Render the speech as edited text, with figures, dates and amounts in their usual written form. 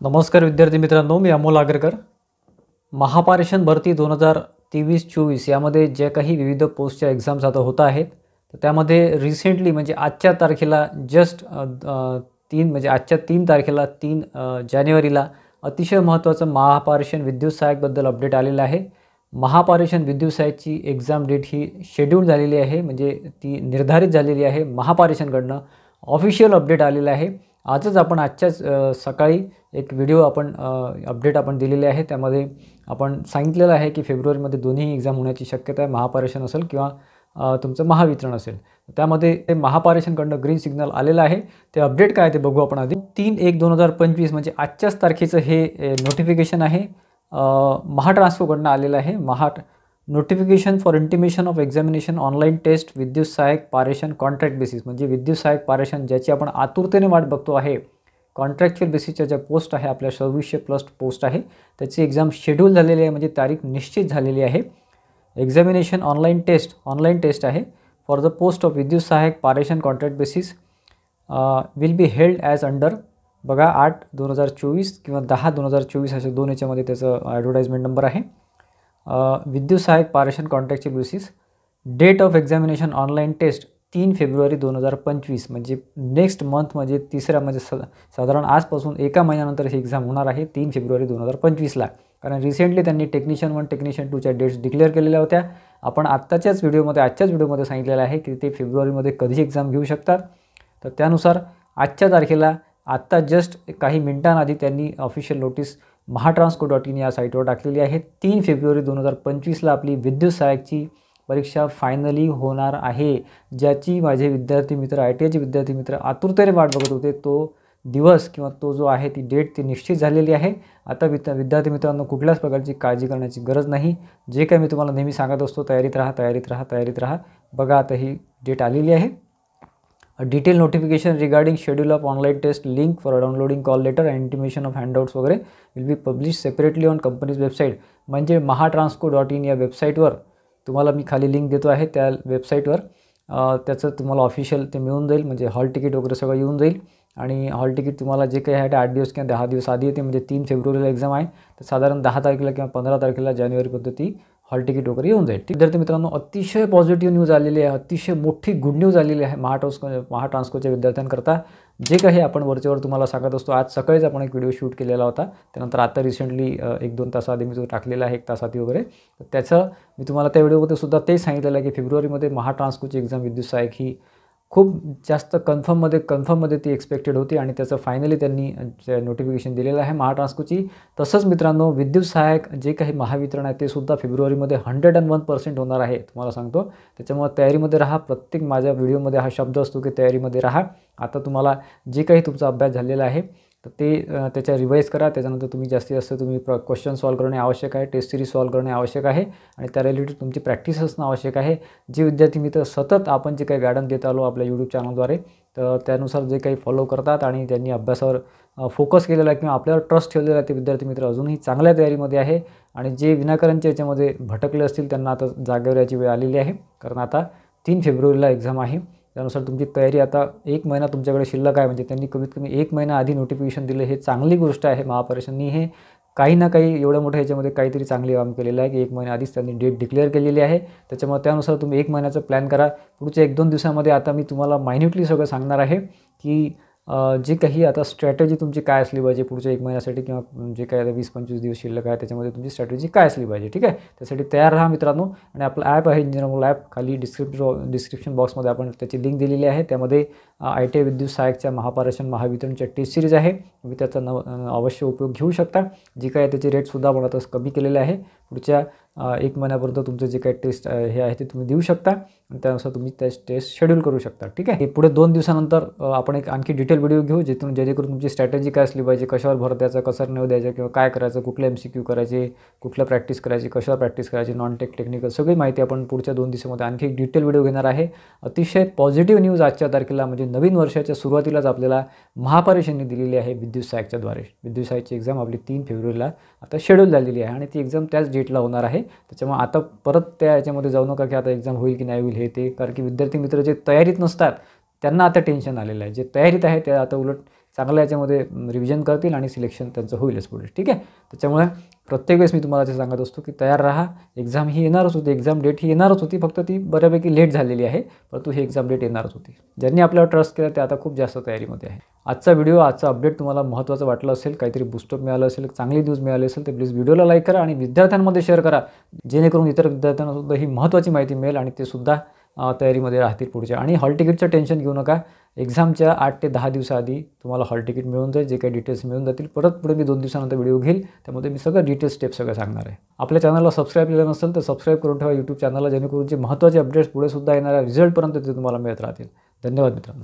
नमस्कार विद्यार्थी मित्रांनो, मी अमोल आगरकर. महापारेषण भरती 2023-24 यामध्ये जे काही विविध पोस्टच्या एक्झाम्स आता होत आहेत, तर त्यामध्ये रिसेंटली म्हणजे आजच्या तारखेला जस्ट 3 तारखेला 3 जानेवारीला अतिशय महत्त्वाचं महापारेषण विद्युत सहाय्यकबद्दल अपडेट आलेलं आहे. महापारेषण विद्युत सहाय्यकची एक्झाम डेट ही शेड्यूल झालेली आहे, म्हणजे ती निर्धारित झालेली आहे. महापारेषणकडनं ऑफिशियल अपडेट आलेलं आहे. आजच आपण आजच्याच सकाळी एक व्हिडिओ अपडेट आपण दिलेले आहे. त्यामध्ये आपण सांगितलेलं आहे की फेब्रुवारीमध्ये दोन्ही एक्झाम होण्याची शक्यता आहे. महापारेषण असेल किंवा तुमचं महावितरण असेल. त्यामध्ये ते महापारेषणकडनं ग्रीन सिग्नल आलेलं आहे. ते अपडेट काय ते बघू आपण आधी. 3/1/2025 म्हणजे आजच्याच तारखेचं हे नोटिफिकेशन आहे. महाट्रान्सकोकडनं आलेलं आहे. Notification for intimation of examination online test विद्युत सहाय्यक पारेषण कॉन्ट्रॅक्ट बेसिस, म्हणजे विद्युत सहाय्यक पारेषण ज्याची आपण आतुरतेने वाट बघतो आहे. कॉन्ट्रॅक्च्युअल बेसिसच्या ज्या पोस्ट आहे, आपल्या 2600+ पोस्ट आहे, त्याची एक्झाम शेड्यूल झालेली आहे, म्हणजे तारीख निश्चित झालेली आहे. एक्झामिनेशन ऑनलाईन टेस्ट आहे फॉर द पोस्ट ऑफ विद्युत सहाय्यक पारेषण contract basis will be held as under, बघा 8/2024 किंवा 10/2024 असे दोन याच्यामध्ये त्याचं ॲडव्हर्टाइजमेंट नंबर आहे. विद्युत सहाय्यक पारेषण कॉन्ट्रॅक्टची basis. Date of examination online test 3 फेब्रुवारी 2025, म्हणजे नेक्स्ट मंथ, म्हणजे म्हणजे साधारण आजपासून एका महिन्यानंतर ही एक्झाम होणार आहे 3 फेब्रुवारी 2025ला. कारण रिसेंटली त्यांनी टेक्निशियन 1 टेक्निशियन 2च्या डेट्स डिक्लेअर केलेल्या होत्या. आपण आजच्याच व्हिडिओमध्ये सांगितलेलं आहे की ते फेब्रुवारीमध्ये कधी एक्झाम घेऊ शकतात. तर त्यानुसार आजच्या तारखेला आत्ता जस्ट काही मिनिटांआधी त्यांनी ऑफिशियल नोटीस महाट्रान्सको.in या साईटवर टाकलेली आहे. 3 फेब्रुवारी 2025ला आपली विद्युत सहाय्यकची परीक्षा फायनली होणार आहे, ज्याची माझे विद्यार्थी मित्र, ITIचे विद्यार्थी मित्र आतुरतेने वाट बघत होते. तो दिवस किंवा तो जो आहे, ती डेट ती निश्चित झालेली आहे. आता विद्यार्थी मित्रांनो, कुठल्याच प्रकारची काळजी करण्याची गरज नाही. जे काही मी तुम्हाला नेहमी सांगत असतो, तयारीत राहा. बघा, आता ही डेट आलेली आहे. A detailed notification regarding schedule of online test, link for downloading call letter and intimation of handouts वगैरे will be published separately on company's website. म्हणजे महाट्रान्सको.in या वेबसाईटवर तुम्हाला मी खाली लिंक देतो आहे. त्या वेबसाईटवर त्याचं तुम्हाला ऑफिशियल ते मिळून जाईल, म्हणजे हॉल तिकीट वगैरे सगळं येऊन जाईल. आणि हॉल तिकीट तुम्हाला जे काही आहे ते 8 दिवस किंवा 10 दिवस आधी येते. म्हणजे 3 फेब्रुवारीला एक्झाम आहे, तर साधारण 10 तारखेला किंवा 15 तारखेला जानेवारीपर्यंत ती हॉल तिकीट वगैरे येऊन जाईल. विद्यार्थी मित्रांनो, अतिशय पॉझिटिव्ह न्यूज आलेली आहे, अतिशय मोठी गुड न्यूज आलेली आहे महाट्रान्सकोच्या विद्यार्थ्यांकरता. जे काही आपण वरचेवर तुम्हाला सांगत असतो, आज सकाळीच आपण एक व्हिडिओ शूट केलेला होता. त्यानंतर आता रिसेंटली 1-2 तासाआधी मी तो टाकलेला आहे, 1 तासाआधी वगैरे. तर त्याचं मी तुम्हाला त्या व्हिडिओमध्ये सुद्धा तेच सांगितलेलं आहे की फेब्रुवारीमध्ये महाट्रान्सकोची एक्झाम विद्युत सहाय्यक ही खूप जास्त कन्फर्ममध्ये ती एक्सपेक्टेड होती, आणि त्याचं फायनली त्यांनी नोटिफिकेशन दिलेलं आहे महाट्रान्सकोची. तसंच मित्रांनो, विद्युत सहाय्यक जे काही महावितरण आहे ते सुद्धा फेब्रुवारीमध्ये 101% होणार आहे, तुम्हाला सांगतो. त्याच्यामुळे तयारीमध्ये राहा. प्रत्येक माझ्या व्हिडिओमध्ये हा शब्द असतो की तयारीमध्ये राहा. आता तुम्हाला जे काही तुमचा अभ्यास झालेला आहे, तर ते त्याच्या रिवाईज करा. त्याच्यानंतर तुम्ही जास्तीत जास्त तुम्ही क्वेश्चन सॉल्व करणे आवश्यक आहे, टेस्ट सिरीज सॉल्व करणे आवश्यक आहे, आणि त्या रिलेटेड तुमची प्रॅक्टिस असणं आवश्यक आहे. जे विद्यार्थी मित्र सतत आपण जे काही गायडन्स देत आलो आपल्या यूट्यूब चॅनलद्वारे, तर त्यानुसार जे काही फॉलो करतात आणि त्यांनी अभ्यासावर फोकस केलेला आहे किंवा आपल्यावर ट्रस्ट ठेवलेला आहे, ते विद्यार्थी मित्र अजूनही चांगल्या तयारीमध्ये आहे. आणि जे विनाकारणच्या याच्यामध्ये भटकले असतील, त्यांना आता जागेवर याची वेळ आलेली आहे. कारण आता 3 फेब्रुवारीला एक्झाम आहे. त्यानुसार तुमची तयारी आता 1 महिना तुमच्याकडे शिल्लक आहे. म्हणजे त्यांनी कमीत कमी 1 महिना आधी नोटिफिकेशन दिलं, हे चांगली गोष्ट आहे. महापारेषणनी हे काही ना काही एवढं मोठं ह्याच्यामध्ये काहीतरी चांगले काम केलेलं आहे की 1 महिना आधीच त्यांनी डेट डिक्लेअर केलेली आहे. त्याच्यामुळे त्यानुसार तुम्ही 1 महिन्याचा प्लॅन करा. पुढच्या 1-2 दिवसामध्ये आता मी तुम्हाला मायन्युटली सगळं सांगणार आहे की जी काही आता स्ट्रॅटेजी तुमची काय असली पाहिजे पुढच्या 1 महिन्यासाठी, किंवा जे काही आता 20-25 दिवस शिल्लक आहे त्याच्यामध्ये तुमची स्ट्रॅटेजी काय असली पाहिजे. ठीक आहे, त्यासाठी तयार राहा मित्रांनो. आणि आपलं ॲप आहे इंजिनिअर ॲप, खाली डिस्क्रिप्शन बॉक्समध्ये आपण त्याची लिंक दिलेली आहे. त्यामध्ये ITI विद्युत सहाय्यकच्या महापारेषण महावितरणच्या टेस्ट सिरीज आहे. तुम्ही त्याचा अवश्य उपयोग घेऊ शकता. जे काय त्याचे रेटसुद्धा आपण आता कमी केलेले आहे. पुढच्या 1 महिन्यापर्यंत तुमचं जे काही टेस्ट हे आहे ते तुम्ही देऊ शकता, आणि त्यानुसार तुम्ही त्या टेस्ट शेड्यूल करू शकता. ठीक आहे, पुढे 2 दिवसानंतर आपण एक आणखी डिटेल व्हिडिओ घेऊ, जेणेकरून तुमची स्ट्रॅटेजी काय असली पाहिजे, कशावर भर द्यायचा, कशावर न द्यायचं, किंवा काय करायचं, कुठले MCQ करायचे, कुठलं प्रॅक्टिस करायची, कशावर प्रॅक्टिस करायची, टेक्निकल सगळी माहिती आपण पुढच्या 2 दिवसामध्ये आणखी एक डिटेल व्हिडिओ घेणार आहे. अतिशय पॉझिटिव्ह न्यूज आजच्या तारखेला, म्हणजे नवीन वर्षाच्या सुरुवातीलाच आपल्याला महापारेषणनी दिलेली आहे विद्युत सहाय्यकच्याद्वारे. विद्युत सहाय्यकची एक्झाम आपली 3 फेब्रुवारीला आता शेड्यूल झालेली आहे, आणि ती एक्झाम त्याच डेटला होणार आहे. त्याच्यामुळे आता परत त्या याच्यामध्ये जाऊ नका की आता एक्झाम होईल की नाही होईल हे ते, कारण की विद्यार्थी मित्र जे तयारीत नसतात त्यांना आता टेन्शन आलेलं आहे. जे तयारीत आहे ते आता उलट चांगलं याच्यामध्ये रिव्हिजन करतील आणि सिलेक्शन त्यांचं होईलच पुढे. ठीक आहे. त्याच्यामुळे प्रत्येक वेळेस मी तुम्हाला ते सांगत असतो की तयार राहा. एक्झाम ही येणारच होती, एक्झाम डेट ही येणारच होती, फक्त ती बऱ्यापैकी लेट झालेली आहे, परंतु ही एक्झाम डेट येणारच होती. ज्यांनी आपल्यावर ट्रस्ट केला ते आता खूप जास्त तयारीमध्ये आहे. आजचा व्हिडिओ, आजचा अपडेट तुम्हाला महत्त्वाचं वाटलं असेल, काहीतरी बूस्टअप मिळालं असेल, चांगली न्यूज मिळाली असेल तर प्लीज व्हिडिओला लाईक करा आणि विद्यार्थ्यांमध्ये शेअर करा, जेणेकरून इतर विद्यार्थ्यांनासुद्धा ही महत्त्वाची माहिती मिळेल आणि ते सुद्धा तयारीमध्ये राहतील पुढच्या. आणि हॉल तिकीटचं टेन्शन घेऊ नका. एक्झामच्या 8 ते 10 दिवसाआधी तुम्हाला हॉल तिकीट मिळून जाईल. जे काही डिटेल्स मिळून जातील, परत पुढे मी 2 दिवसानंतर व्हिडिओ घेईल, त्यामध्ये मी सगळं डिटेल्स स्टेप सगळं सांगणार आहे. आपल्या चॅनलला सबस्क्राईब केलं नसेल तर सबस्क्राईब करून ठेवा यूट्यूब चॅनलला, जेणेकरून जे महत्त्वाचे अपडेट्स पुढे सुद्धा येणाऱ्या रिझल्टपर्यंत ते तुम्हाला मिळत राहतील. धन्यवाद मित्रांनो.